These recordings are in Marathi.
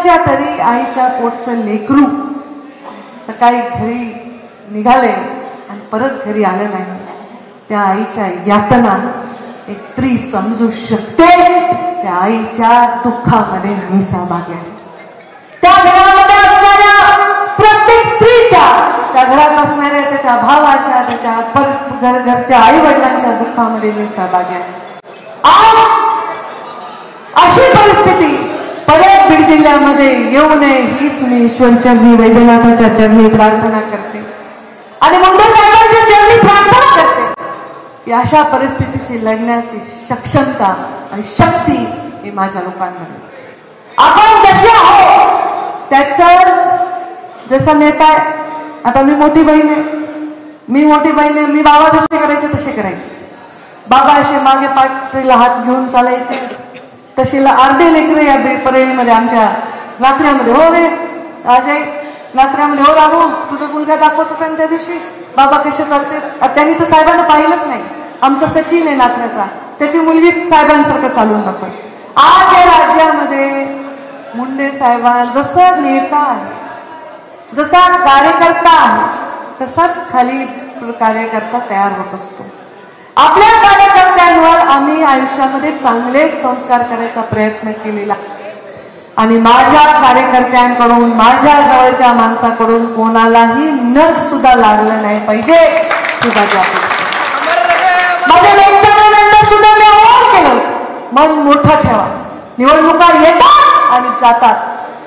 कुणाच्या तरी आईच्या पोटचं लेकरू सकाळी घरी निघाले आणि परत घरी आलं नाही, त्या आईच्या यातना एक स्त्री समजू शकते. त्या आईच्या दुःखामध्ये मी सहभागी आहे. त्या घरामध्ये असणाऱ्या प्रत्येक स्त्रीच्या, त्या घरात असणाऱ्या त्याच्या भावाच्या, त्याच्या घरच्या आई वडिलांच्या दुःखामध्ये मी सहभागी आहे. आज अशी परिस्थिती परत बीड जिल्ह्यामध्ये येऊ नये हीच मी ईश्वरचरणी, वैद्यनाथाच्या चरणी प्रार्थना करते आणि मुंडे साहेबांच्या चरणी प्रार्थना करते की अशा परिस्थितीशी लढण्याची सक्षमता आणि शक्ती ही माझ्या लोकांमध्ये. आपण जसे आहोत त्याचाच जसा नेता आहे. आता मी मोठी बहीण आहे, मी बाबा जसे करायचे तसे करायचे. बाबा असे मागे पाठीला हात घेऊन चालायचे, तशीला अर्धे लेकरं या परळीमध्ये आमच्या लाकऱ्यामध्ये. हो रे राजाई, लाकऱ्यामध्ये हो राहू, तुझा मुलगा दाखवत होता त्या दिवशी बाबा कसे चालते. त्यांनी तर साहेबांना पाहिलंच नाही. आमचा सचिन आहे लाकऱ्याचा, त्याची मुलगी साहेबांसारखं चालून दाखवत. आज या राज्यामध्ये मुंडे साहेबा जसा नेता आहे, जसा कार्यकर्ता आहे, तसाच खाली कार्यकर्ता तयार होत असतो. आपल्या कार्यकर्त्यांवर आम्ही आयुष्यामध्ये चांगले संस्कार करायचा प्रयत्न केलेला आणि माझ्या कार्यकर्त्यांकडून, माझ्या जवळच्या माणसाकडून कोणालाही नख सुद्धा लागलं नाही पाहिजे ही माझी अपेक्षा. माझ्या लोकसभेनंतर सुद्धा मी आवाहन केलं, मन मोठं ठेवा. निवडणुका येतात आणि जातात.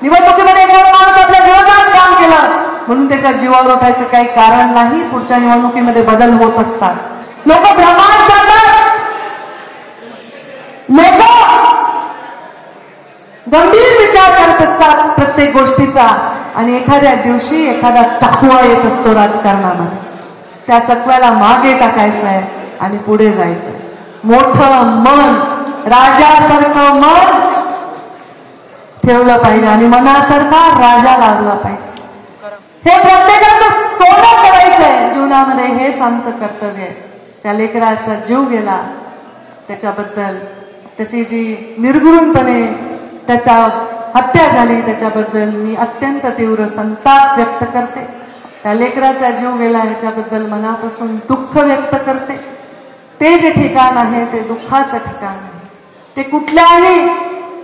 निवडणुकीमध्ये एखादा माणूस आपल्या विरोधात काम केलं म्हणून त्याच्या जीवावर उठायचं काही कारण नाही. पुढच्या निवडणुकीमध्ये बदल होत असतात. लोक भ्रमात जातात, लोक गंभीर विचार करत असतात प्रत्येक गोष्टीचा आणि एखाद्या दिवशी एखादा चकवा येत असतो राजकारणामध्ये. त्या चकव्याला मागे टाकायचं आहे आणि पुढे जायचंय. मोठं मन, राजासारखं मन ठेवलं पाहिजे आणि मनासारखा राजा लागला पाहिजे. हे प्रत्येकाचं सोनं करायचंय जीवनामध्ये, हेच आमचं कर्तव्य आहे. त्या लेकराचा जीव गेला त्याच्याबद्दल, त्याची जी निर्घृणपणे त्याचा हत्या झाली त्याच्याबद्दल मी अत्यंत तीव्र संताप व्यक्त करते. त्या लेकराचा जीव गेला ह्याच्याबद्दल मनापासून दुःख व्यक्त करते. ते जे ठिकाण आहे ते दुःखाचं ठिकाण आहे, ते कुठल्याही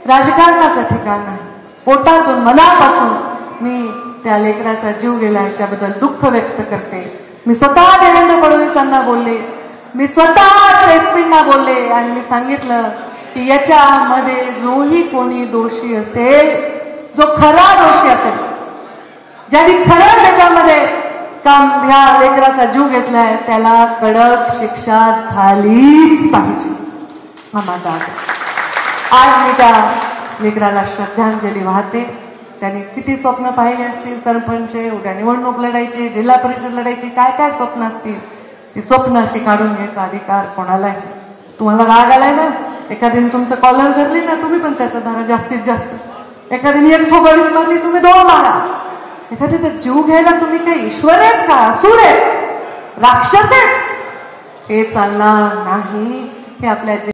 राजकारणाचं ठिकाण आहे. पोटातून, मनापासून मी त्या लेकराचा जीव गेला ह्याच्याबद्दल दुःख व्यक्त करते. मी स्वतः देवेंद्र फडणवीसांना बोलले, मी स्वतः एसपींना बोलले आणि मी सांगितलं की याच्यामध्ये जोही कोणी दोषी असेल, जो खरा दोषी असेल, ज्यांनी खरं त्याच्यामध्ये काम ह्या लेकराचा जीव घेतलाय, त्याला कडक शिक्षा झालीच पाहिजे हा माझा आग्रह. आज मी त्या लेकराला श्रद्धांजली वाहते. त्यांनी किती स्वप्न पाहिले असतील, सरपंच, उद्या निवडणूक लढायची, जिल्हा परिषद लढायची, काय काय स्वप्न असतील, ती स्वप्न अशी काढून घ्यायचा अधिकार कोणालाही. तुम्हाला राग आलाय ना, एखाद्याने तुमचं कॉलर धरली ना, तुम्ही पण त्याचा धरा जास्तीत जास्त. एखाद्याने एक थोबडीत मारली, तुम्ही 2 मारा. एखाद्याचा जीव घ्यायला तुम्ही काही ईश्वर आहेत का, असुर आहेत, राक्षस आहेत? हे चालणार नाही. हे आपल्या